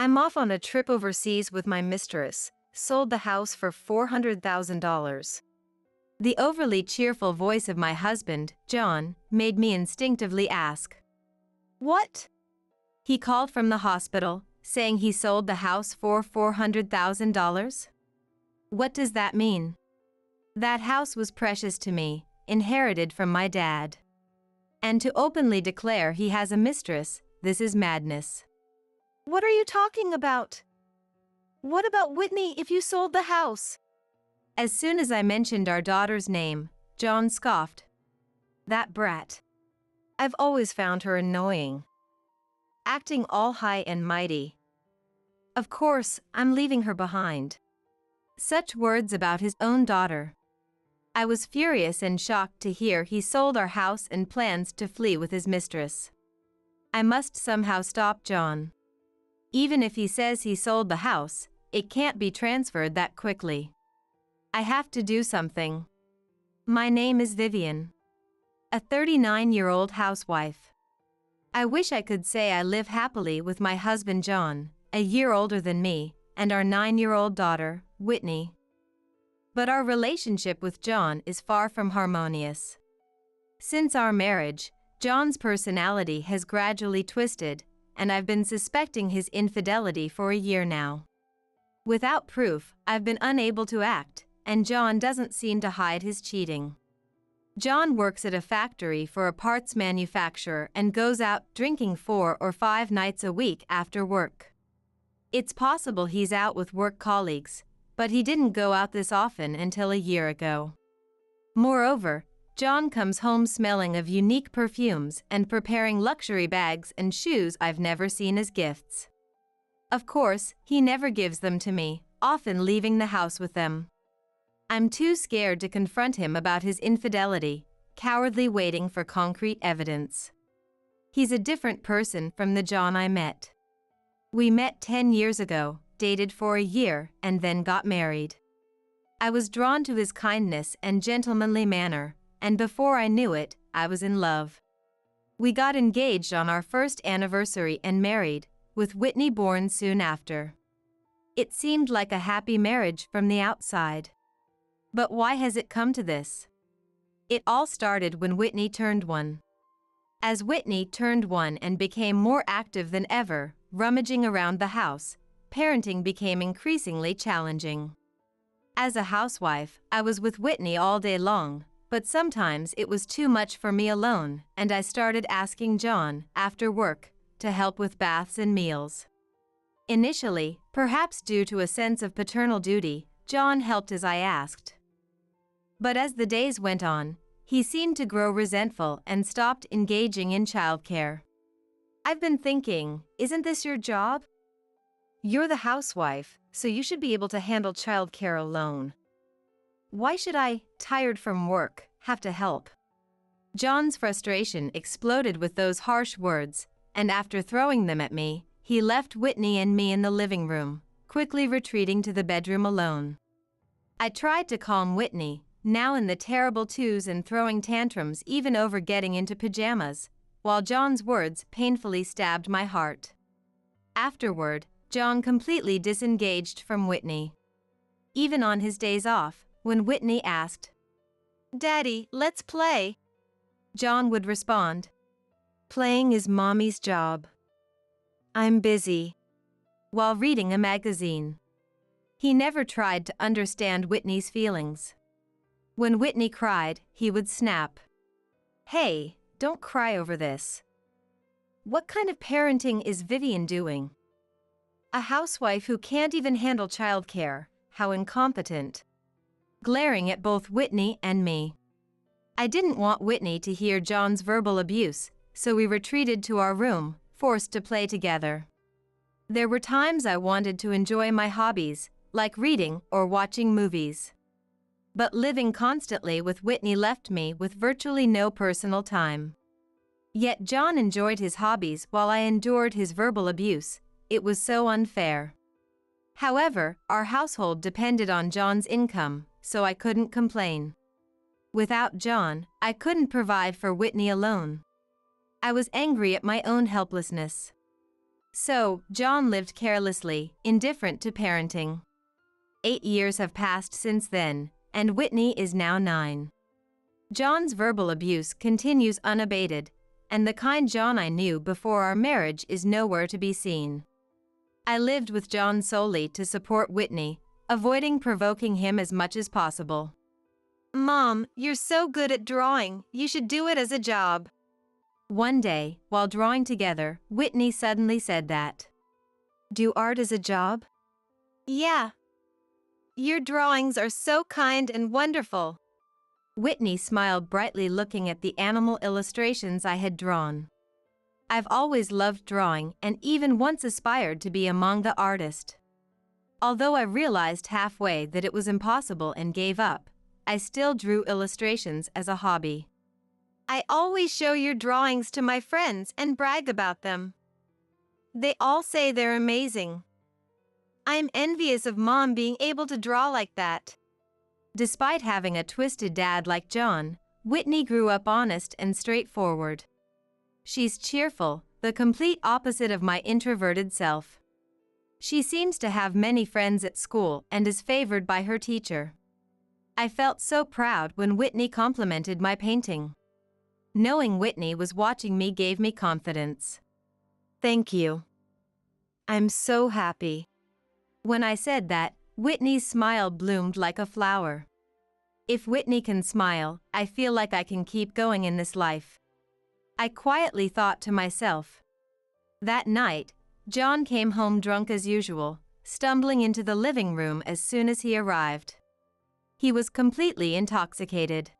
I'm off on a trip overseas with my mistress, sold the house for $400,000. The overly cheerful voice of my husband, John, made me instinctively ask, "What?" He called from the hospital, saying he sold the house for $400,000? What does that mean? That house was precious to me, inherited from my dad. And to openly declare he has a mistress, this is madness. What are you talking about? What about Whitney if you sold the house? As soon as I mentioned our daughter's name, John scoffed. That brat. I've always found her annoying. Acting all high and mighty. Of course, I'm leaving her behind. Such words about his own daughter. I was furious and shocked to hear he sold our house and plans to flee with his mistress. I must somehow stop John. Even if he says he sold the house, it can't be transferred that quickly. I have to do something. My name is Vivian. A 39-year-old housewife. I wish I could say I live happily with my husband John, a year older than me, and our 9-year-old daughter, Whitney. But our relationship with John is far from harmonious. Since our marriage, John's personality has gradually twisted, and I've been suspecting his infidelity for a year now. Without proof, I've been unable to act, and John doesn't seem to hide his cheating. John works at a factory for a parts manufacturer and goes out drinking 4 or 5 nights a week after work. It's possible he's out with work colleagues, but he didn't go out this often until a year ago. Moreover, John comes home smelling of unique perfumes and preparing luxury bags and shoes I've never seen as gifts. Of course, he never gives them to me, often leaving the house with them. I'm too scared to confront him about his infidelity, cowardly waiting for concrete evidence. He's a different person from the John I met. We met 10 years ago, dated for a year, and then got married. I was drawn to his kindness and gentlemanly manner, and before I knew it, I was in love. We got engaged on our first anniversary and married, with Whitney born soon after. It seemed like a happy marriage from the outside. But why has it come to this? It all started when Whitney turned 1. As Whitney turned 1 and became more active than ever, rummaging around the house, parenting became increasingly challenging. As a housewife, I was with Whitney all day long, but sometimes it was too much for me alone, and I started asking John, after work, to help with baths and meals. Initially, perhaps due to a sense of paternal duty, John helped as I asked. But as the days went on, he seemed to grow resentful and stopped engaging in childcare. I've been thinking, isn't this your job? You're the housewife, so you should be able to handle childcare alone. Why should I, tired from work, have to help? John's frustration exploded with those harsh words, and after throwing them at me, he left Whitney and me in the living room, quickly retreating to the bedroom alone. I tried to calm Whitney, now in the terrible twos and throwing tantrums even over getting into pajamas, while John's words painfully stabbed my heart. Afterward, John completely disengaged from Whitney. Even on his days off, when Whitney asked, "Daddy, let's play," John would respond, "Playing is Mommy's job. I'm busy," while reading a magazine. He never tried to understand Whitney's feelings. When Whitney cried, he would snap. "Hey, don't cry over this. What kind of parenting is Vivian doing? A housewife who can't even handle childcare, how incompetent." Glaring at both Whitney and me. I didn't want Whitney to hear John's verbal abuse, so we retreated to our room, forced to play together. There were times I wanted to enjoy my hobbies, like reading or watching movies. But living constantly with Whitney left me with virtually no personal time. Yet John enjoyed his hobbies while I endured his verbal abuse. It was so unfair. However, our household depended on John's income, so I couldn't complain. Without John, I couldn't provide for Whitney alone. I was angry at my own helplessness. So, John lived carelessly, indifferent to parenting. 8 years have passed since then, and Whitney is now 9. John's verbal abuse continues unabated, and the kind John I knew before our marriage is nowhere to be seen. I lived with John solely to support Whitney, avoiding provoking him as much as possible. "Mom, you're so good at drawing, you should do it as a job." One day, while drawing together, Whitney suddenly said that. "Do art as a job?" "Yeah. Your drawings are so kind and wonderful." Whitney smiled brightly, looking at the animal illustrations I had drawn. I've always loved drawing and even once aspired to be among the artists. Although I realized halfway that it was impossible and gave up, I still drew illustrations as a hobby. "I always show your drawings to my friends and brag about them. They all say they're amazing. I'm envious of Mom being able to draw like that." Despite having a twisted dad like John, Whitney grew up honest and straightforward. She's cheerful, the complete opposite of my introverted self. She seems to have many friends at school and is favored by her teacher. I felt so proud when Whitney complimented my painting. Knowing Whitney was watching me gave me confidence. "Thank you. I'm so happy." When I said that, Whitney's smile bloomed like a flower. If Whitney can smile, I feel like I can keep going in this life. I quietly thought to myself. That night, John came home drunk as usual, stumbling into the living room as soon as he arrived. He was completely intoxicated.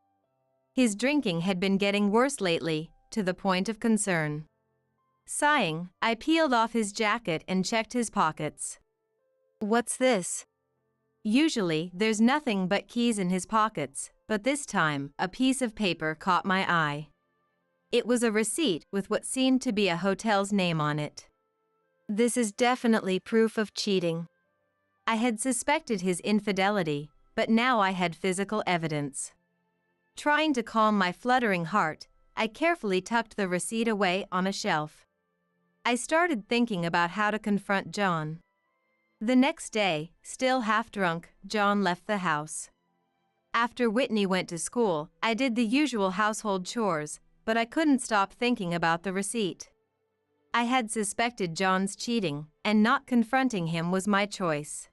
His drinking had been getting worse lately, to the point of concern. Sighing, I peeled off his jacket and checked his pockets. "What's this?" Usually, there's nothing but keys in his pockets, but this time, a piece of paper caught my eye. It was a receipt with what seemed to be a hotel's name on it. This is definitely proof of cheating. I had suspected his infidelity, but now I had physical evidence. Trying to calm my fluttering heart, I carefully tucked the receipt away on a shelf. I started thinking about how to confront John. The next day, still half drunk, John left the house. After Whitney went to school, I did the usual household chores, but I couldn't stop thinking about the receipt. I had suspected John's cheating, and not confronting him was my choice.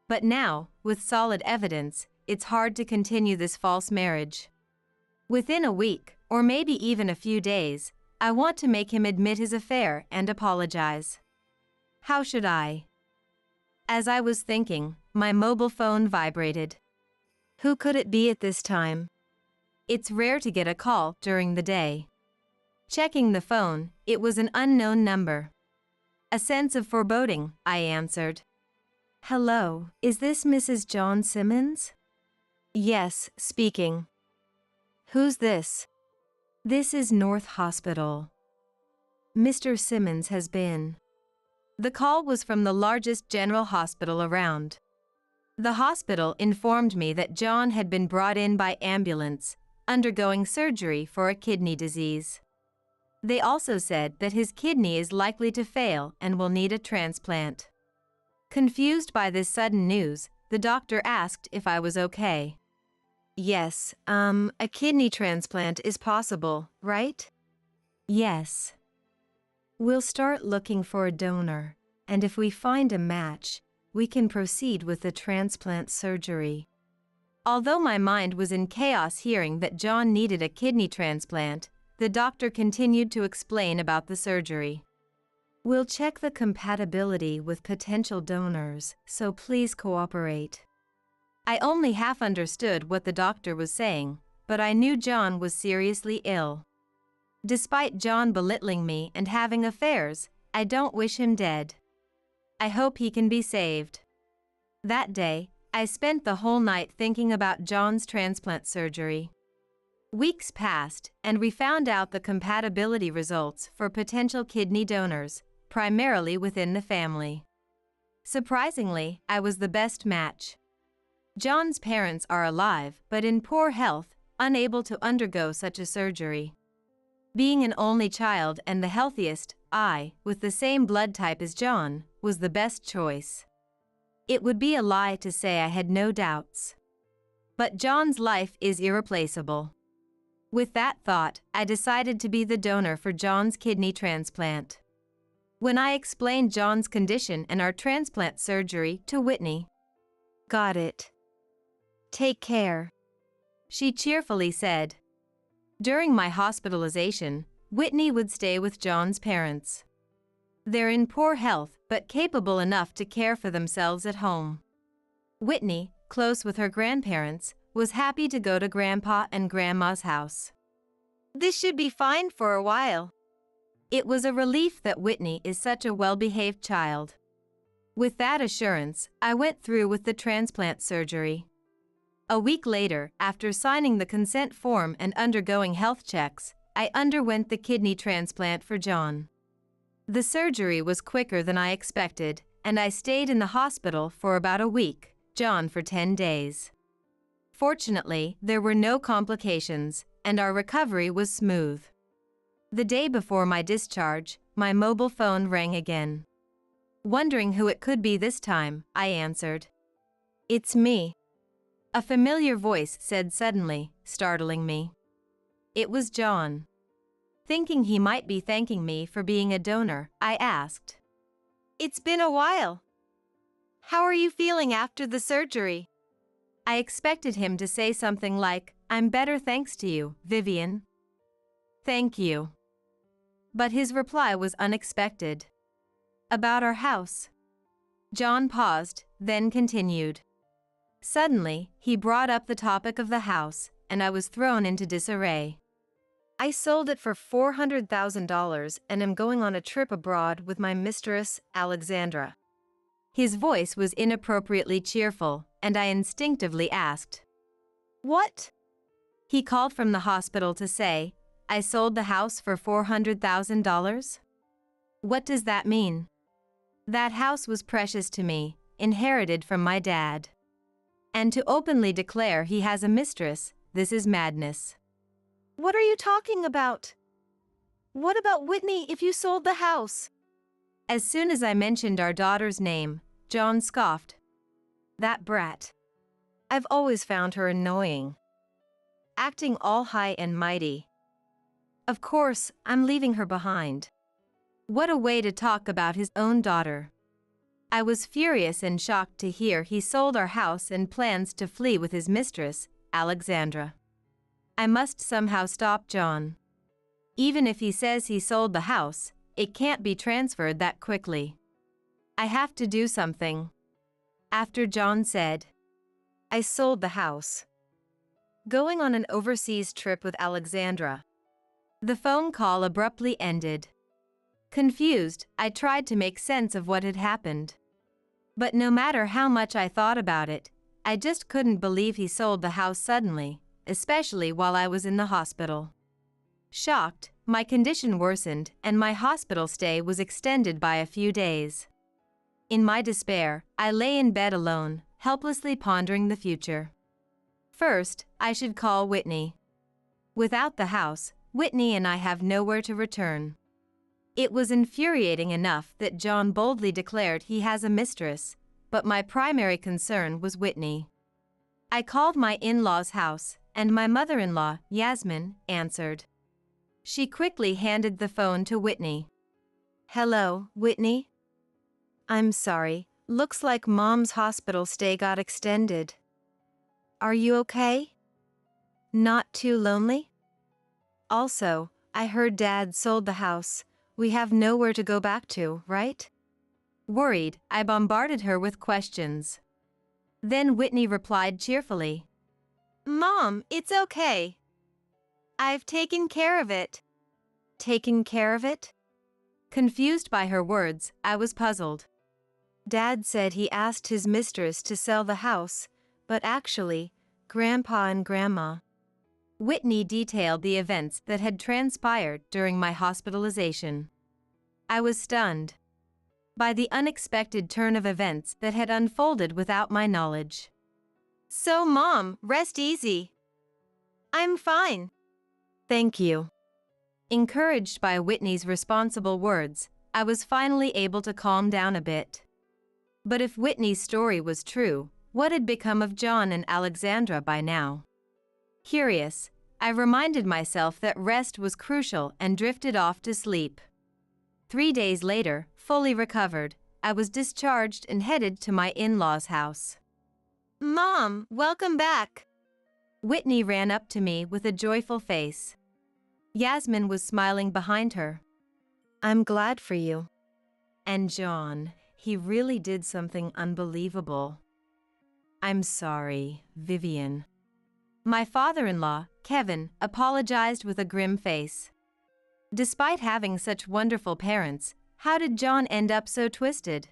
But now, with solid evidence, it's hard to continue this false marriage. Within a week, or maybe even a few days, I want to make him admit his affair and apologize. How should I? As I was thinking, my mobile phone vibrated. Who could it be at this time? It's rare to get a call during the day. Checking the phone, it was an unknown number. A sense of foreboding, I answered. "Hello, is this Mrs. John Simmons?" "Yes, speaking." "Who's this?" "This is North Hospital. Mr. Simmons has been." The call was from the largest general hospital around. The hospital informed me that John had been brought in by ambulance, undergoing surgery for a kidney disease. They also said that his kidney is likely to fail and will need a transplant. Confused by this sudden news, the doctor asked if I was okay. "Yes, a kidney transplant is possible, right?" "Yes. We'll start looking for a donor, and if we find a match, we can proceed with the transplant surgery." Although my mind was in chaos hearing that John needed a kidney transplant, the doctor continued to explain about the surgery. "We'll check the compatibility with potential donors, so please cooperate." I only half understood what the doctor was saying, but I knew John was seriously ill. Despite John belittling me and having affairs, I don't wish him dead. I hope he can be saved. That day, I spent the whole night thinking about John's transplant surgery. Weeks passed, and we found out the compatibility results for potential kidney donors, primarily within the family. Surprisingly, I was the best match. John's parents are alive but in poor health, unable to undergo such a surgery. Being an only child and the healthiest, I, with the same blood type as John, was the best choice. It would be a lie to say I had no doubts. But John's life is irreplaceable. With that thought, I decided to be the donor for John's kidney transplant. When I explained John's condition and our transplant surgery to Whitney, "Got it. Take care," she cheerfully said. During my hospitalization, Whitney would stay with John's parents. They're in poor health but capable enough to care for themselves at home. Whitney, close with her grandparents, was happy to go to Grandpa and Grandma's house. This should be fine for a while. It was a relief that Whitney is such a well-behaved child. With that assurance, I went through with the transplant surgery. A week later, after signing the consent form and undergoing health checks, I underwent the kidney transplant for John. The surgery was quicker than I expected, and I stayed in the hospital for about a week, John for 10 days. Fortunately, there were no complications, and our recovery was smooth. The day before my discharge, my mobile phone rang again. Wondering who it could be this time, I answered. "It's me," a familiar voice said suddenly, startling me. It was John. Thinking he might be thanking me for being a donor, I asked, "It's been a while. How are you feeling after the surgery?" I expected him to say something like, "I'm better thanks to you, Vivian." "Thank you." But his reply was unexpected. "About our house." John paused, then continued. Suddenly, he brought up the topic of the house, and I was thrown into disarray. "I sold it for $400,000 and am going on a trip abroad with my mistress, Alexandra." His voice was inappropriately cheerful, and I instinctively asked, "What?" He called from the hospital to say, "I sold the house for $400,000? What does that mean?" That house was precious to me, inherited from my dad. And to openly declare he has a mistress, this is madness. "What are you talking about? What about Whitney if you sold the house?" As soon as I mentioned our daughter's name, John scoffed. "That brat. I've always found her annoying. Acting all high and mighty. Of course, I'm leaving her behind." What a way to talk about his own daughter. I was furious and shocked to hear he sold our house and plans to flee with his mistress, Alexandra. I must somehow stop John. Even if he says he sold the house, it can't be transferred that quickly. I have to do something. After John said, "I sold the house. Going on an overseas trip with Alexandra," the phone call abruptly ended. Confused, I tried to make sense of what had happened. But no matter how much I thought about it, I just couldn't believe he sold the house suddenly, especially while I was in the hospital. Shocked, my condition worsened and my hospital stay was extended by a few days. In my despair, I lay in bed alone, helplessly pondering the future. First, I should call Whitney. Without the house, Whitney and I have nowhere to return. It was infuriating enough that John boldly declared he has a mistress, but my primary concern was Whitney. I called my in-laws' house, and my mother-in-law, Yasmin, answered. She quickly handed the phone to Whitney. "Hello, Whitney? I'm sorry, looks like Mom's hospital stay got extended. Are you okay? Not too lonely? Also, I heard Dad sold the house. We have nowhere to go back to, right?" Worried, I bombarded her with questions. Then Whitney replied cheerfully, "Mom, it's okay. I've taken care of it." Taken care of it? Confused by her words, I was puzzled. Dad said he asked his mistress to sell the house, but actually, Grandpa and Grandma. Whitney detailed the events that had transpired during my hospitalization. I was stunned by the unexpected turn of events that had unfolded without my knowledge. "So Mom, rest easy. I'm fine. Thank you." Encouraged by Whitney's responsible words, I was finally able to calm down a bit. But if Whitney's story was true, what had become of John and Alexandra by now? Curious, I reminded myself that rest was crucial and drifted off to sleep. 3 days later, fully recovered, I was discharged and headed to my in-laws' house. "Mom, welcome back!" Whitney ran up to me with a joyful face. Yasmin was smiling behind her. "I'm glad for you." "And John, he really did something unbelievable." "I'm sorry, Vivian." My father-in-law, Kevin, apologized with a grim face. Despite having such wonderful parents, how did John end up so twisted?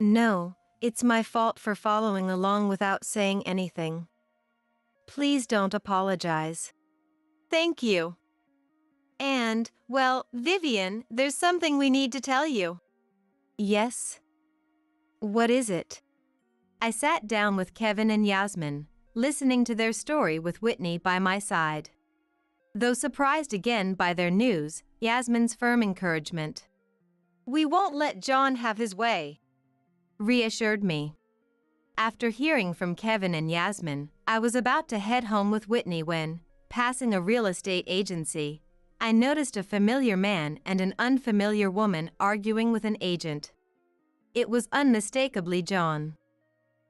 "No, it's my fault for following along without saying anything." "Please don't apologize." "Thank you." "And, well, Vivian, there's something we need to tell you." "Yes? What is it?" I sat down with Kevin and Yasmin, listening to their story with Whitney by my side. Though surprised again by their news, Yasmin's firm encouragement, "We won't let John have his way," reassured me. After hearing from Kevin and Yasmin, I was about to head home with Whitney when, passing a real estate agency, I noticed a familiar man and an unfamiliar woman arguing with an agent. It was unmistakably John.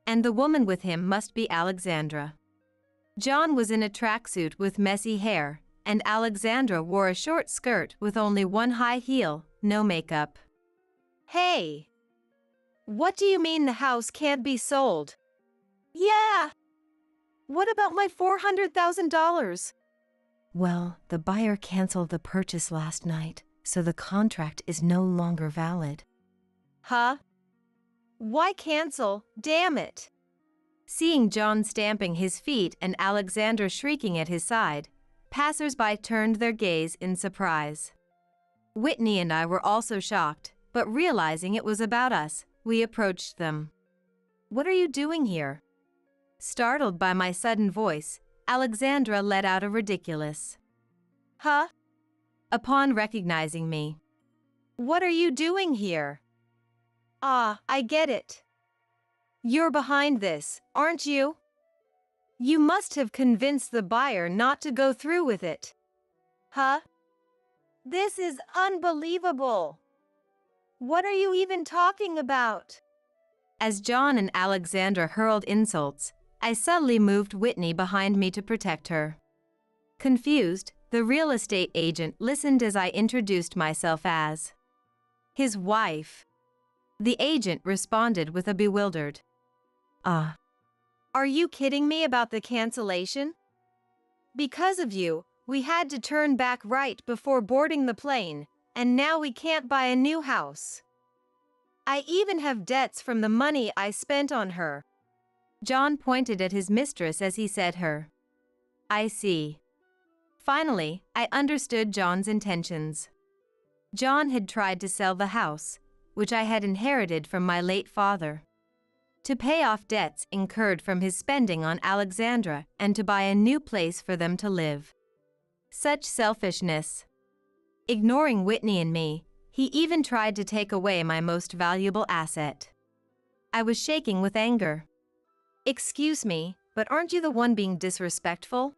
And the woman with him must be Alexandra. John was in a tracksuit with messy hair, and Alexandra wore a short skirt with only one high heel, no makeup. "Hey! What do you mean the house can't be sold?" "Yeah! What about my $400,000? "Well, the buyer canceled the purchase last night, so the contract is no longer valid." "Huh? Why cancel? Damn it!" Seeing John stamping his feet and Alexandra shrieking at his side, passers-by turned their gaze in surprise. Whitney and I were also shocked, but realizing it was about us, we approached them. "What are you doing here?" Startled by my sudden voice, Alexandra let out a ridiculous "Huh?" upon recognizing me. "What are you doing here?" "Ah, I get it. You're behind this, aren't you? You must have convinced the buyer not to go through with it." "Huh? This is unbelievable. What are you even talking about?" As John and Alexandra hurled insults, I subtly moved Whitney behind me to protect her. Confused, the real estate agent listened as I introduced myself as his wife. The agent responded with a bewildered, Are you kidding me about the cancellation? Because of you, we had to turn back right before boarding the plane, and now we can't buy a new house. I even have debts from the money I spent on her." John pointed at his mistress as he said her. "I see." Finally, I understood John's intentions. John had tried to sell the house, which I had inherited from my late father, to pay off debts incurred from his spending on Alexandra and to buy a new place for them to live. Such selfishness. Ignoring Whitney and me, he even tried to take away my most valuable asset. I was shaking with anger. "Excuse me, but aren't you the one being disrespectful?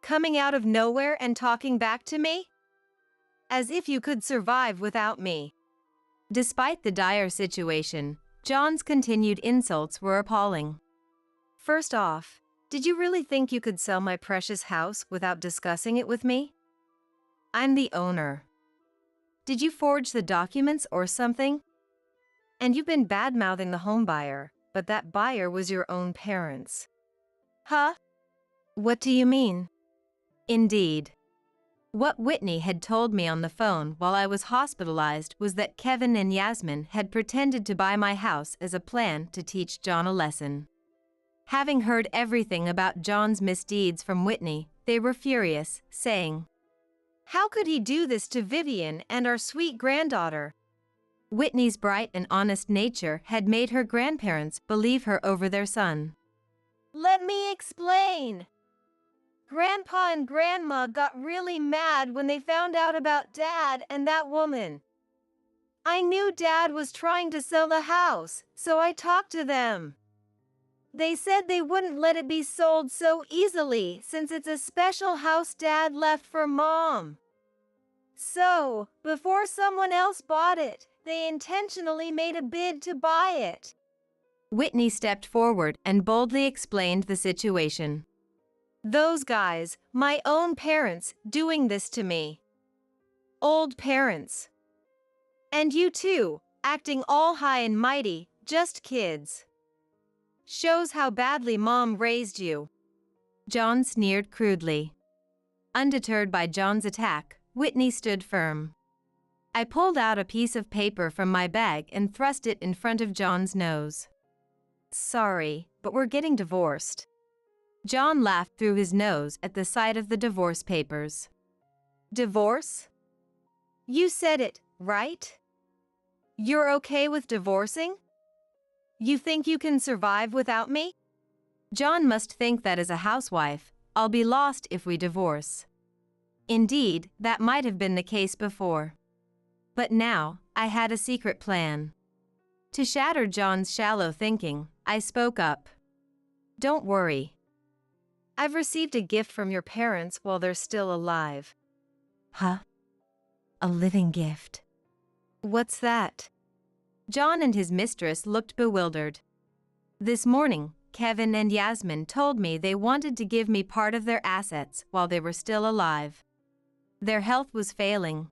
Coming out of nowhere and talking back to me? As if you could survive without me." Despite the dire situation, John's continued insults were appalling. "First off, did you really think you could sell my precious house without discussing it with me? I'm the owner. Did you forge the documents or something? And you've been bad-mouthing the home buyer, but that buyer was your own parents." "Huh? What do you mean?" Indeed. What Whitney had told me on the phone while I was hospitalized was that Kevin and Yasmin had pretended to buy my house as a plan to teach John a lesson. Having heard everything about John's misdeeds from Whitney, they were furious, saying, "How could he do this to Vivian and our sweet granddaughter?" Whitney's bright and honest nature had made her grandparents believe her over their son. "Let me explain. Grandpa and Grandma got really mad when they found out about Dad and that woman. I knew Dad was trying to sell the house, so I talked to them. They said they wouldn't let it be sold so easily since it's a special house Dad left for Mom. So, before someone else bought it, they intentionally made a bid to buy it. Whitney stepped forward and boldly explained the situation. Those guys, my own parents, doing this to me. Old parents. And you too, acting all high and mighty, just kids. Shows how badly Mom raised you. John sneered crudely. Undeterred by John's attack, Whitney stood firm. I pulled out a piece of paper from my bag and thrust it in front of John's nose. Sorry, but we're getting divorced. John laughed through his nose at the sight of the divorce papers. Divorce? You said it, right? You're okay with divorcing? You think you can survive without me? John must think that as a housewife, I'll be lost if we divorce. Indeed, that might have been the case before. But now, I had a secret plan. To shatter John's shallow thinking, I spoke up. Don't worry. I've received a gift from your parents while they're still alive. Huh? A living gift? What's that? John and his mistress looked bewildered. This morning, Kevin and Yasmin told me they wanted to give me part of their assets while they were still alive. Their health was failing,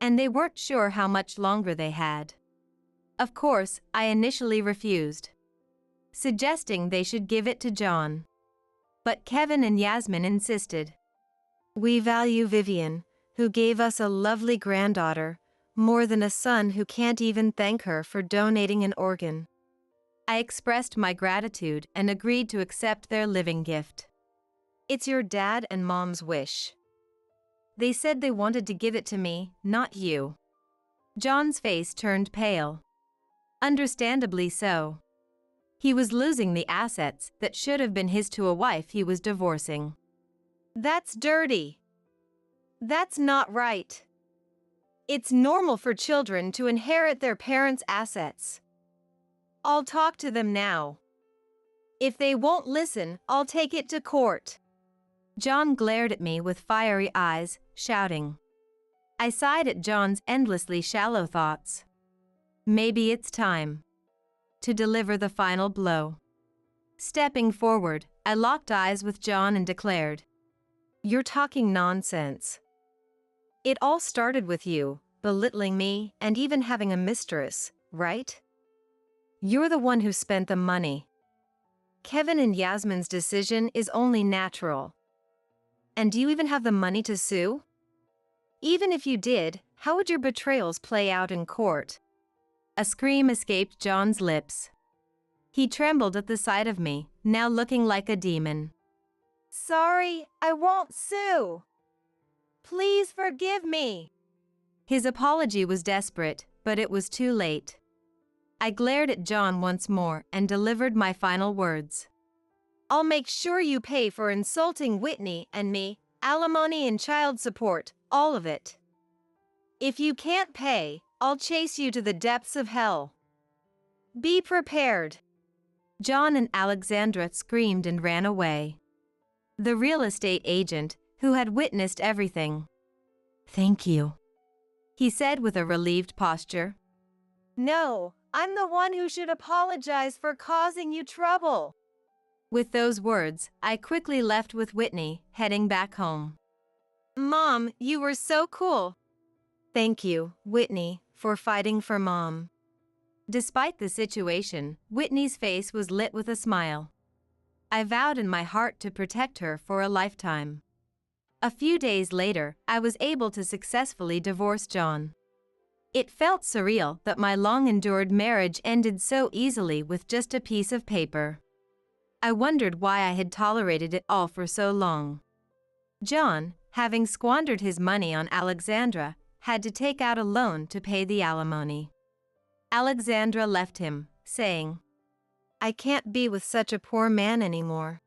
and they weren't sure how much longer they had. Of course, I initially refused, suggesting they should give it to John. But Kevin and Yasmin insisted. We value Vivian, who gave us a lovely granddaughter, more than a son who can't even thank her for donating an organ. I expressed my gratitude and agreed to accept their living gift. It's your dad and Mom's wish. They said they wanted to give it to me, not you. John's face turned pale. Understandably so. He was losing the assets that should have been his to a wife he was divorcing. That's dirty. That's not right. It's normal for children to inherit their parents' assets. I'll talk to them now. If they won't listen, I'll take it to court. John glared at me with fiery eyes, shouting. I sighed at John's endlessly shallow thoughts. Maybe it's time to deliver the final blow. Stepping forward, I locked eyes with John and declared, You're talking nonsense. It all started with you, belittling me and even having a mistress, right? You're the one who spent the money. Kevin and Yasmin's decision is only natural. And do you even have the money to sue? Even if you did, how would your betrayals play out in court? A scream escaped John's lips. He trembled at the sight of me, now looking like a demon. Sorry, I won't sue. Please forgive me. His apology was desperate, but it was too late. I glared at John once more and delivered my final words. I'll make sure you pay for insulting Whitney and me, alimony and child support, all of it. If you can't pay, I'll chase you to the depths of hell. Be prepared. John and Alexandra screamed and ran away. The real estate agent, who had witnessed everything. Thank you, he said with a relieved posture. No, I'm the one who should apologize for causing you trouble. With those words, I quickly left with Whitney, heading back home. Mom, you were so cool. Thank you, Whitney, for fighting for Mom. Despite the situation, Whitney's face was lit with a smile. I vowed in my heart to protect her for a lifetime. A few days later, I was able to successfully divorce John. It felt surreal that my long-endured marriage ended so easily with just a piece of paper. I wondered why I had tolerated it all for so long. John, having squandered his money on Alexandra, had to take out a loan to pay the alimony. Alexandra left him, saying, I can't be with such a poor man anymore.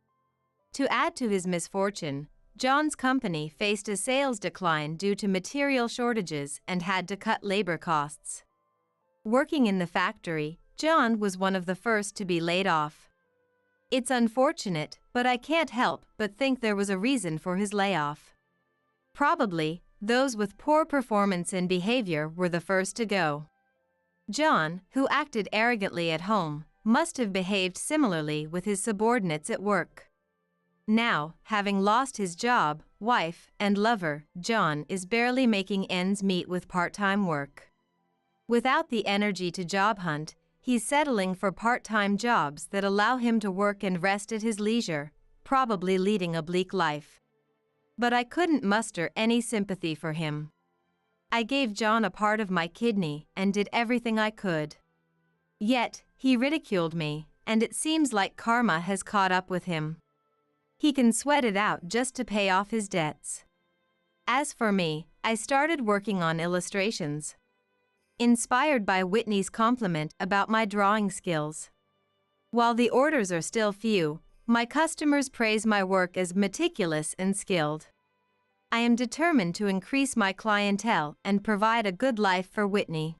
To add to his misfortune, John's company faced a sales decline due to material shortages and had to cut labor costs. Working in the factory, John was one of the first to be laid off. It's unfortunate, but I can't help but think there was a reason for his layoff. Probably, those with poor performance and behavior were the first to go. John, who acted arrogantly at home, must have behaved similarly with his subordinates at work. Now, having lost his job, wife, and lover, John is barely making ends meet with part-time work. Without the energy to job hunt, he's settling for part-time jobs that allow him to work and rest at his leisure, probably leading a bleak life. But I couldn't muster any sympathy for him. I gave John a part of my kidney and did everything I could. Yet, he ridiculed me, and it seems like karma has caught up with him. He can sweat it out just to pay off his debts. As for me, I started working on illustrations. Inspired by Whitney's compliment about my drawing skills. While the orders are still few, my customers praise my work as meticulous and skilled. I am determined to increase my clientele and provide a good life for Whitney.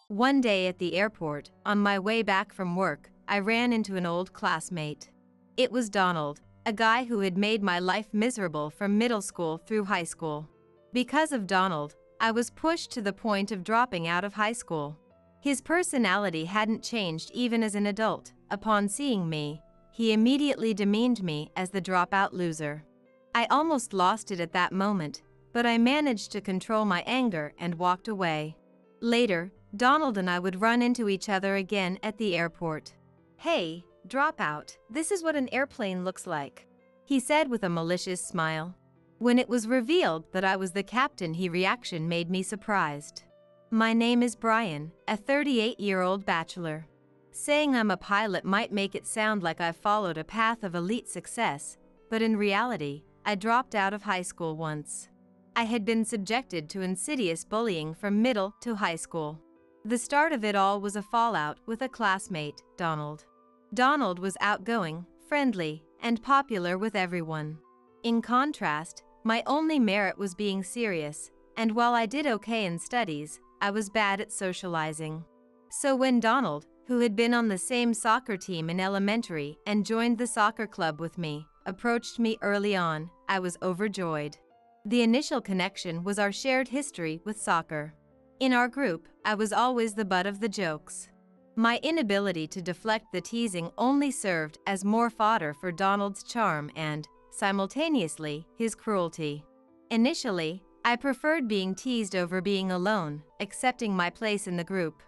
One day at the airport, on my way back from work, I ran into an old classmate. It was Donald, a guy who had made my life miserable from middle school through high school. Because of Donald, I was pushed to the point of dropping out of high school. His personality hadn't changed even as an adult. Upon seeing me, he immediately demeaned me as the dropout loser. I almost lost it at that moment, but I managed to control my anger and walked away. Later, Donald and I would run into each other again at the airport. "Hey, dropout, this is what an airplane looks like," he said with a malicious smile. When it was revealed that I was the captain, his reaction made me surprised. My name is Brian, a 38-year-old bachelor. Saying I'm a pilot might make it sound like I've followed a path of elite success, but in reality, I dropped out of high school once. I had been subjected to insidious bullying from middle to high school. The start of it all was a fallout with a classmate, Donald. Donald was outgoing, friendly, and popular with everyone. In contrast, my only merit was being serious, and while I did okay in studies, I was bad at socializing. So when Donald, who had been on the same soccer team in elementary and joined the soccer club with me, approached me early on, I was overjoyed. The initial connection was our shared history with soccer. In our group, I was always the butt of the jokes. My inability to deflect the teasing only served as more fodder for Donald's charm and, simultaneously, his cruelty. Initially, I preferred being teased over being alone, accepting my place in the group.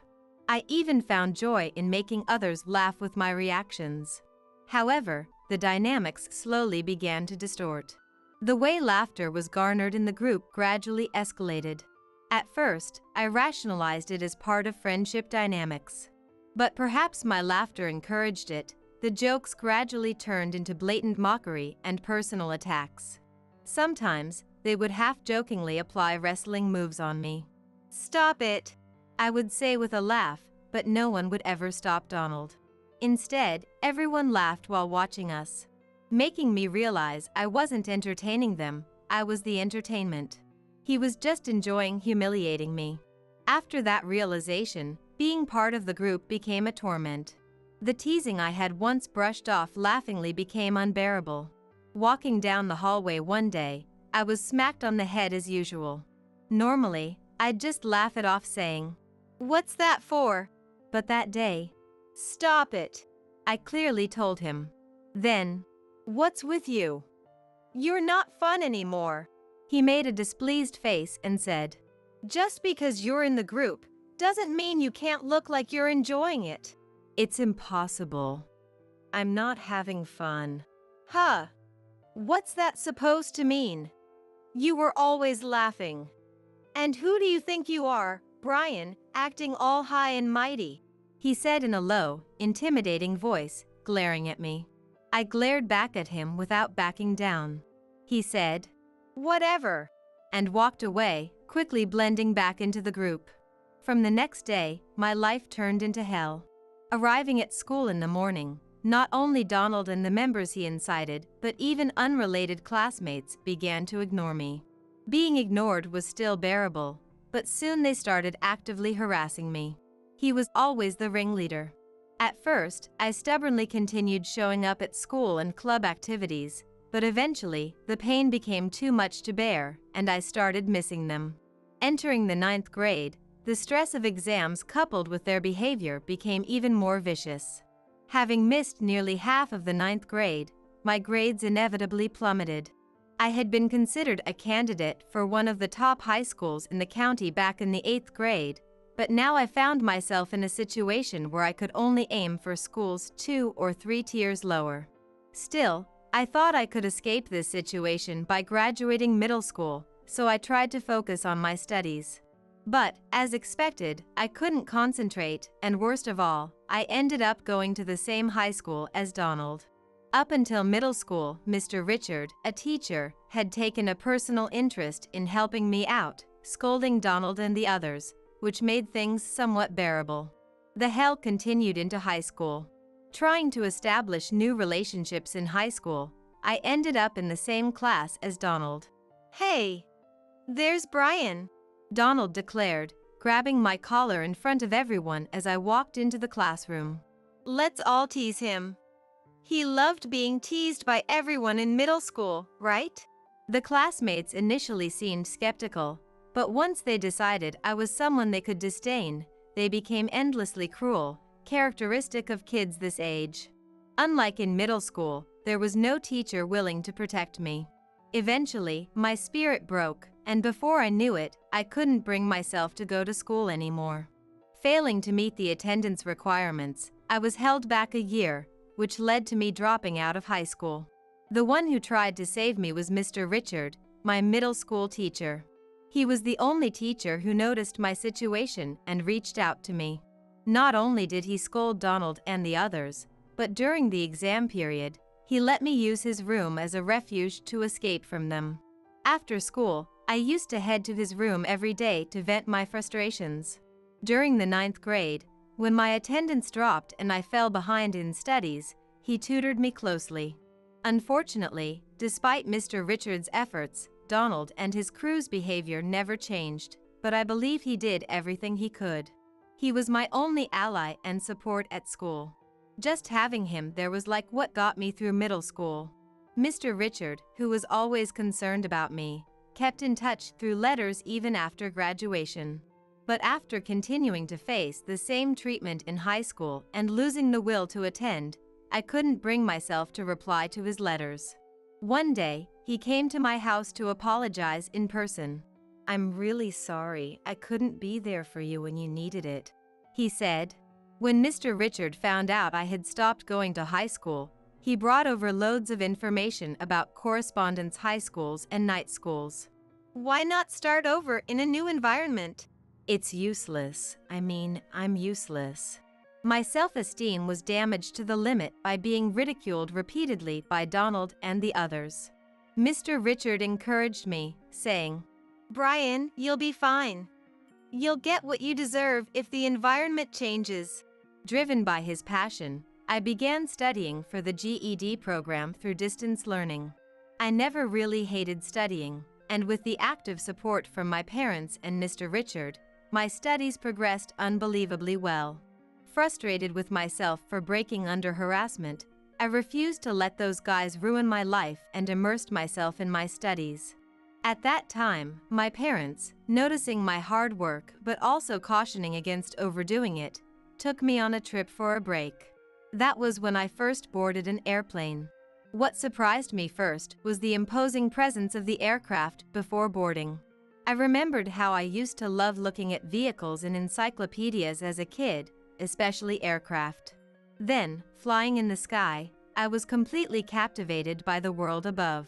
I even found joy in making others laugh with my reactions. However, the dynamics slowly began to distort. The way laughter was garnered in the group gradually escalated. At first, I rationalized it as part of friendship dynamics. But perhaps my laughter encouraged it. The jokes gradually turned into blatant mockery and personal attacks. Sometimes, they would half-jokingly apply wrestling moves on me. "Stop it," I would say with a laugh, but no one would ever stop Donald. Instead, everyone laughed while watching us, making me realize I wasn't entertaining them, I was the entertainment. He was just enjoying humiliating me. After that realization, being part of the group became a torment. The teasing I had once brushed off laughingly became unbearable. Walking down the hallway one day, I was smacked on the head as usual. Normally, I'd just laugh it off saying, "What's that for?" But that day, "Stop it," I clearly told him. Then, "What's with you? You're not fun anymore." He made a displeased face and said, "Just because you're in the group, doesn't mean you can't look like you're enjoying it." "It's impossible. I'm not having fun." "Huh. What's that supposed to mean? You were always laughing. And who do you think you are, Brian, acting all high and mighty?" he said in a low, intimidating voice, glaring at me. I glared back at him without backing down. He said, "Whatever," and walked away, quickly blending back into the group. From the next day, my life turned into hell. Arriving at school in the morning, Not only Donald and the members he incited, but even unrelated classmates began to ignore me. Being ignored was still bearable, but soon they started actively harassing me. He was always the ringleader. At first, I stubbornly continued showing up at school and club activities, but eventually, the pain became too much to bear, and I started missing them. Entering the 9th grade, the stress of exams coupled with their behavior became even more vicious. Having missed nearly half of the 9th grade, my grades inevitably plummeted. I had been considered a candidate for one of the top high schools in the county back in the 8th grade, but now I found myself in a situation where I could only aim for schools 2 or 3 tiers lower. Still, I thought I could escape this situation by graduating middle school, so I tried to focus on my studies. But, as expected, I couldn't concentrate, and worst of all, I ended up going to the same high school as Donald. Up until middle school, Mr. Richard, a teacher, had taken a personal interest in helping me out, scolding Donald and the others, which made things somewhat bearable. The hell continued into high school. Trying to establish new relationships in high school, I ended up in the same class as Donald. "Hey, there's Brian," Donald declared, grabbing my collar in front of everyone as I walked into the classroom. "Let's all tease him. He loved being teased by everyone in middle school, right?" The classmates initially seemed skeptical, but once they decided I was someone they could disdain, they became endlessly cruel, characteristic of kids this age. Unlike in middle school, there was no teacher willing to protect me. Eventually, my spirit broke, and before I knew it, I couldn't bring myself to go to school anymore. Failing to meet the attendance requirements, I was held back a year, which led to me dropping out of high school. The one who tried to save me was Mr. Richard, my middle school teacher. He was the only teacher who noticed my situation and reached out to me. Not only did he scold Donald and the others, but during the exam period, he let me use his room as a refuge to escape from them. After school, I used to head to his room every day to vent my frustrations. During the 9th grade, when my attendance dropped and I fell behind in studies, he tutored me closely. Unfortunately, despite Mr. Richard's efforts, Donald and his crew's behavior never changed, but I believe he did everything he could. He was my only ally and support at school. Just having him there was like what got me through middle school. Mr. Richard, who was always concerned about me, kept in touch through letters even after graduation. But after continuing to face the same treatment in high school and losing the will to attend, I couldn't bring myself to reply to his letters. One day, he came to my house to apologize in person. "I'm really sorry, I couldn't be there for you when you needed it," he said. When Mr. Richard found out I had stopped going to high school, he brought over loads of information about correspondence high schools and night schools. "Why not start over in a new environment?" "It's useless. I'm useless." My self-esteem was damaged to the limit by being ridiculed repeatedly by Donald and the others. Mr. Richard encouraged me, saying, "Brian, you'll be fine. You'll get what you deserve if the environment changes." Driven by his passion, I began studying for the GED program through distance learning. I never really hated studying, and with the active support from my parents and Mr. Richard, my studies progressed unbelievably well. Frustrated with myself for breaking under harassment, I refused to let those guys ruin my life and immersed myself in my studies. At that time, my parents, noticing my hard work but also cautioning against overdoing it, took me on a trip for a break. That was when I first boarded an airplane. What surprised me first was the imposing presence of the aircraft before boarding. I remembered how I used to love looking at vehicles in encyclopedias as a kid, especially aircraft. Then, flying in the sky, I was completely captivated by the world above.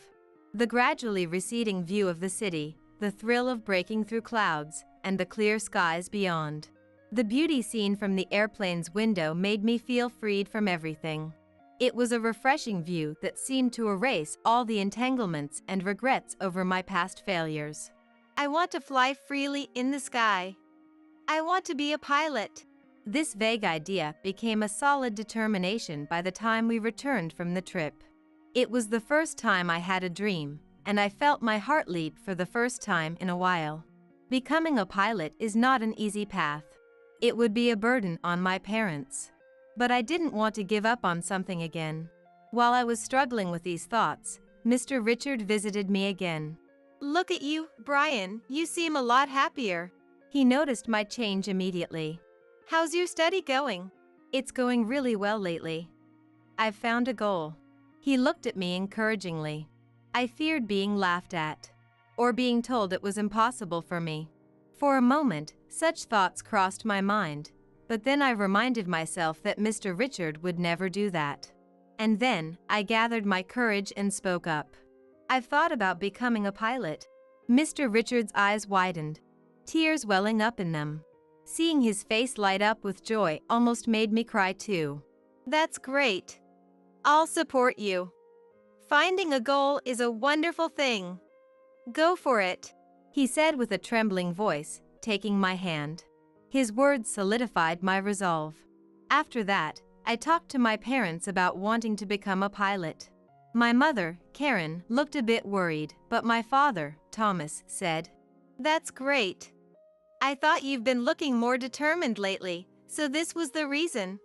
The gradually receding view of the city, the thrill of breaking through clouds, and the clear skies beyond. The beauty seen from the airplane's window made me feel freed from everything. It was a refreshing view that seemed to erase all the entanglements and regrets over my past failures. "I want to fly freely in the sky. I want to be a pilot." This vague idea became a solid determination by the time we returned from the trip. It was the first time I had a dream, and I felt my heart leap for the first time in a while. Becoming a pilot is not an easy path. It would be a burden on my parents. But I didn't want to give up on something again. While I was struggling with these thoughts, Mr. Richard visited me again. "Look at you, Brian, you seem a lot happier." He noticed my change immediately. "How's your study going?" "It's going really well lately. I've found a goal." He looked at me encouragingly. I feared being laughed at, or being told it was impossible for me. For a moment, such thoughts crossed my mind, but then I reminded myself that Mr. Richard would never do that. And then, I gathered my courage and spoke up. "I've thought about becoming a pilot." Mr. Richard's eyes widened, tears welling up in them. Seeing his face light up with joy almost made me cry too. "That's great. I'll support you. Finding a goal is a wonderful thing. Go for it," he said with a trembling voice, taking my hand. His words solidified my resolve. After that, I talked to my parents about wanting to become a pilot. My mother, Karen, looked a bit worried, but my father, Thomas, said, "That's great. I thought you've been looking more determined lately, so this was the reason.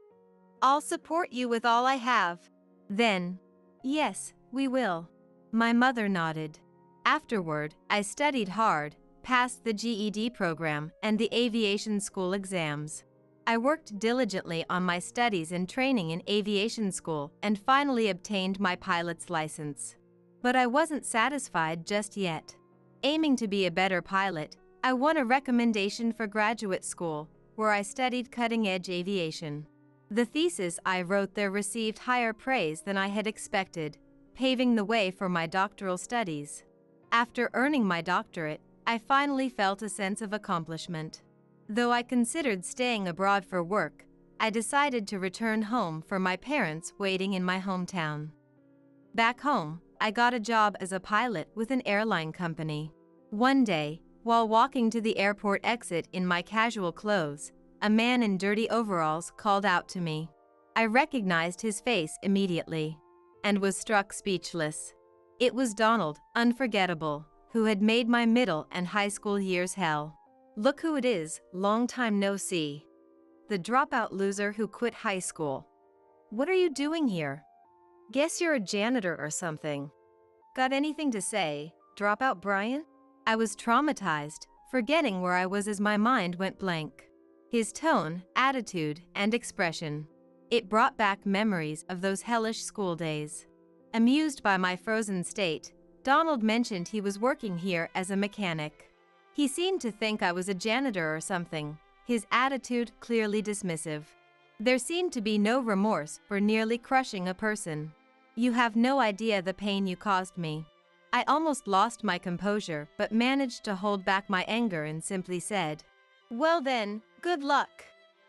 I'll support you with all I have." Then, "Yes, we will." My mother nodded. Afterward, I studied hard, passed the GED program and the aviation school exams. I worked diligently on my studies and training in aviation school and finally obtained my pilot's license. But I wasn't satisfied just yet. Aiming to be a better pilot, I won a recommendation for graduate school, where I studied cutting-edge aviation. The thesis I wrote there received higher praise than I had expected, paving the way for my doctoral studies. After earning my doctorate, I finally felt a sense of accomplishment. Though I considered staying abroad for work, I decided to return home for my parents waiting in my hometown. Back home, I got a job as a pilot with an airline company. One day, while walking to the airport exit in my casual clothes, a man in dirty overalls called out to me. I recognized his face immediately, and was struck speechless. It was Donald, unforgettable, who had made my middle and high school years hell. "Look who it is, long time no see. The dropout loser who quit high school. What are you doing here? Guess you're a janitor or something. Got anything to say, dropout Brian?" I was traumatized, forgetting where I was as my mind went blank. His tone, attitude, and expression. It brought back memories of those hellish school days. Amused by my frozen state, Donald mentioned he was working here as a mechanic. He seemed to think I was a janitor or something, his attitude clearly dismissive. There seemed to be no remorse for nearly crushing a person. "You have no idea the pain you caused me." I almost lost my composure but managed to hold back my anger and simply said, "Well then, good luck,"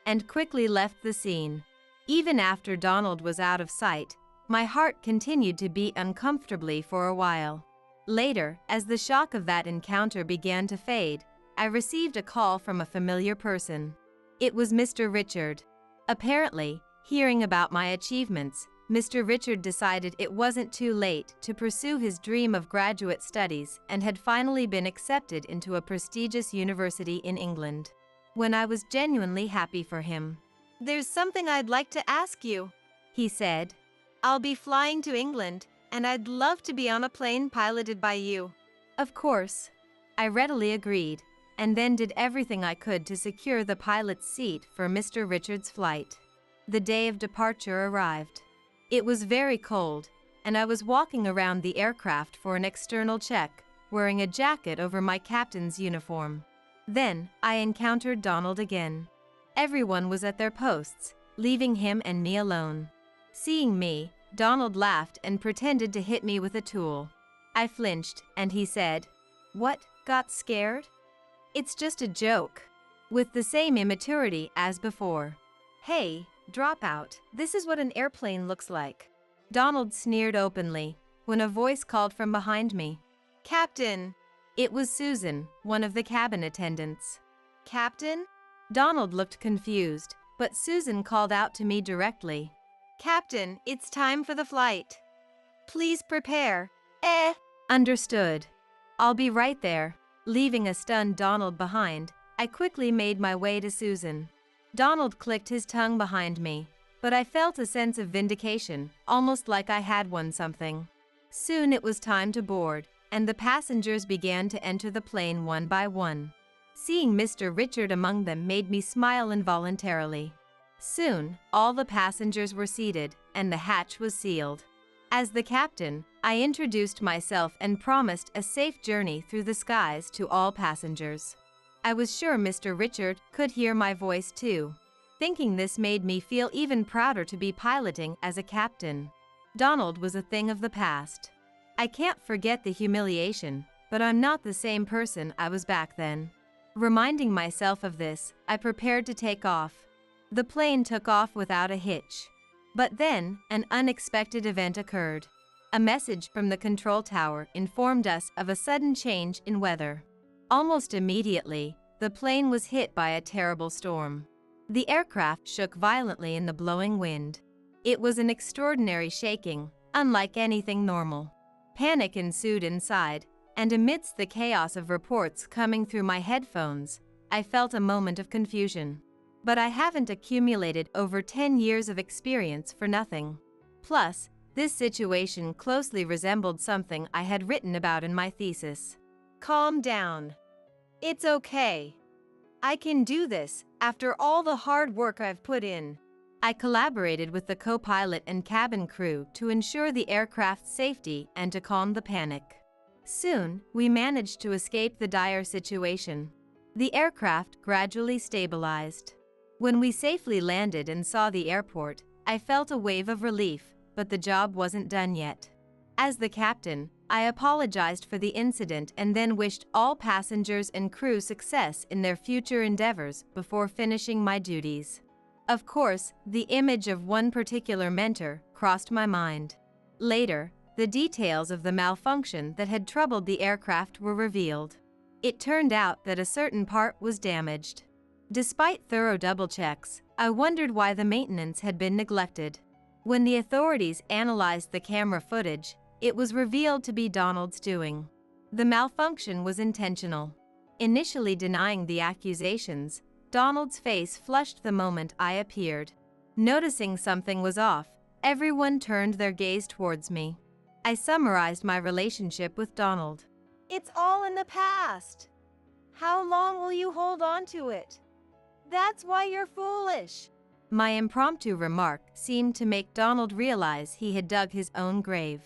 and quickly left the scene. Even after Donald was out of sight, my heart continued to beat uncomfortably for a while. Later, as the shock of that encounter began to fade, I received a call from a familiar person. It was Mr. Richard. Apparently, hearing about my achievements, Mr. Richard decided it wasn't too late to pursue his dream of graduate studies and had finally been accepted into a prestigious university in England. When I was genuinely happy for him. "There's something I'd like to ask you," he said. "I'll be flying to England, and I'd love to be on a plane piloted by you." Of course. I readily agreed, and then did everything I could to secure the pilot's seat for Mr. Richard's flight. The day of departure arrived. It was very cold, and I was walking around the aircraft for an external check, wearing a jacket over my captain's uniform. Then, I encountered Donald again. Everyone was at their posts, leaving him and me alone. Seeing me, Donald laughed and pretended to hit me with a tool. I flinched, and he said, "What, got scared? It's just a joke," with the same immaturity as before. "Hey, dropout, this is what an airplane looks like." Donald sneered openly, when a voice called from behind me. "Captain!" It was Susan, one of the cabin attendants. "Captain?" Donald looked confused, But Susan called out to me directly. "Captain, it's time for the flight. Please prepare." Understood. I'll be right there. Leaving a stunned Donald behind, I quickly made my way to Susan. Donald clicked his tongue behind me, but I felt a sense of vindication, almost like I had won something. Soon it was time to board, and the passengers began to enter the plane one by one. Seeing Mr. Richard among them made me smile involuntarily. Soon, all the passengers were seated, and the hatch was sealed. As the captain, I introduced myself and promised a safe journey through the skies to all passengers. I was sure Mr. Richard could hear my voice too. Thinking this made me feel even prouder to be piloting as a captain. Donald was a thing of the past. I can't forget the humiliation, but I'm not the same person I was back then. Reminding myself of this, I prepared to take off. The plane took off without a hitch. But then, an unexpected event occurred. A message from the control tower informed us of a sudden change in weather. Almost immediately, the plane was hit by a terrible storm. The aircraft shook violently in the blowing wind. It was an extraordinary shaking, unlike anything normal. Panic ensued inside, and amidst the chaos of reports coming through my headphones, I felt a moment of confusion. But I haven't accumulated over 10 years of experience for nothing. Plus, this situation closely resembled something I had written about in my thesis. Calm down. It's okay. I can do this, after all the hard work I've put in. I collaborated with the co-pilot and cabin crew to ensure the aircraft's safety and to calm the panic. Soon, we managed to escape the dire situation. The aircraft gradually stabilized. When we safely landed and saw the airport, I felt a wave of relief, but the job wasn't done yet. As the captain, I apologized for the incident and then wished all passengers and crew success in their future endeavors before finishing my duties. Of course, the image of one particular mentor crossed my mind. Later, the details of the malfunction that had troubled the aircraft were revealed. It turned out that a certain part was damaged. Despite thorough double checks, I wondered why the maintenance had been neglected. When the authorities analyzed the camera footage, it was revealed to be Donald's doing. The malfunction was intentional. Initially denying the accusations, Donald's face flushed the moment I appeared. Noticing something was off, everyone turned their gaze towards me. I summarized my relationship with Donald. "It's all in the past. How long will you hold on to it? That's why you're foolish." My impromptu remark seemed to make Donald realize he had dug his own grave.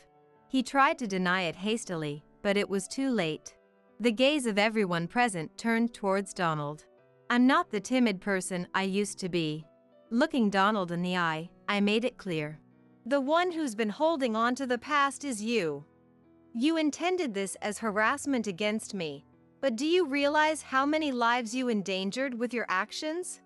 He tried to deny it hastily, but it was too late. The gaze of everyone present turned towards Donald. I'm not the timid person I used to be. Looking Donald in the eye, I made it clear. The one who's been holding on to the past is you. You intended this as harassment against me, but do you realize how many lives you endangered with your actions?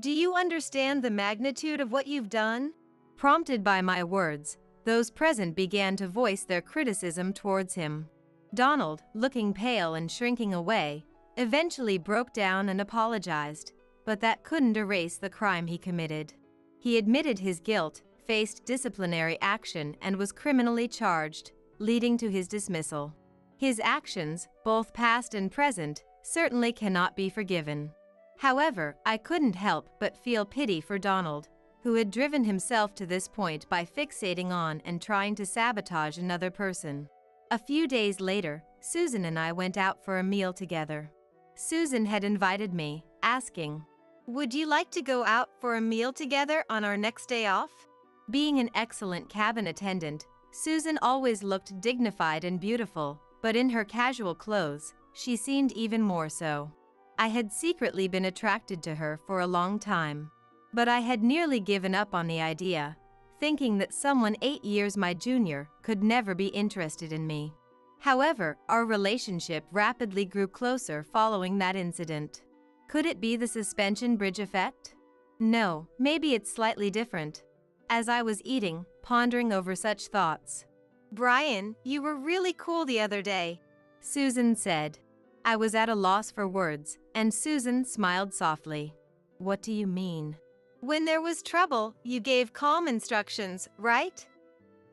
Do you understand the magnitude of what you've done? Prompted by my words, those present began to voice their criticism towards him. Donald, looking pale and shrinking away, eventually broke down and apologized, but that couldn't erase the crime he committed. He admitted his guilt, faced disciplinary action, and was criminally charged, leading to his dismissal. His actions, both past and present, certainly cannot be forgiven. However, I couldn't help but feel pity for Donald, who had driven himself to this point by fixating on and trying to sabotage another person. A few days later, Susan and I went out for a meal together. Susan had invited me, asking, "Would you like to go out for a meal together on our next day off?" Being an excellent cabin attendant, Susan always looked dignified and beautiful, but in her casual clothes, she seemed even more so. I had secretly been attracted to her for a long time, but I had nearly given up on the idea, thinking that someone 8 years my junior could never be interested in me. However, our relationship rapidly grew closer following that incident. Could it be the suspension bridge effect? No, maybe it's slightly different. As I was eating, pondering over such thoughts. "Brian, you were really cool the other day," Susan said. I was at a loss for words, and Susan smiled softly. "What do you mean?" When there was trouble, you gave calm instructions, right?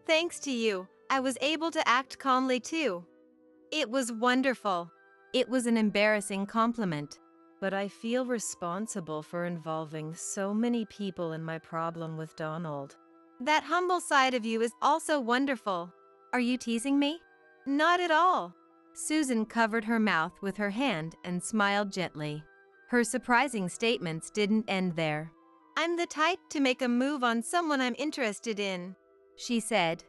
Thanks to you, I was able to act calmly too. It was wonderful. It was an embarrassing compliment, but I feel responsible for involving so many people in my problem with Donald. That humble side of you is also wonderful. Are you teasing me? Not at all. Susan covered her mouth with her hand and smiled gently. Her surprising statements didn't end there. I'm the type to make a move on someone I'm interested in, she said.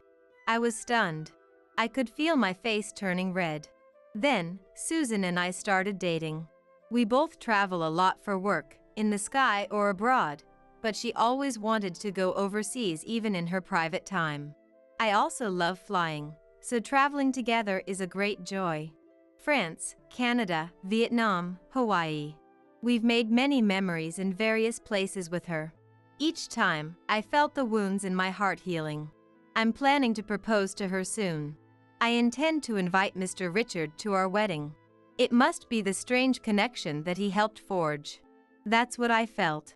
I was stunned. I could feel my face turning red. Then, Susan and I started dating. We both travel a lot for work, in the sky or abroad, but she always wanted to go overseas even in her private time. I also love flying, so traveling together is a great joy. France, Canada, Vietnam, Hawaii. We've made many memories in various places with her. Each time, I felt the wounds in my heart healing. I'm planning to propose to her soon. I intend to invite Mr. Richard to our wedding. It must be the strange connection that he helped forge. That's what I felt.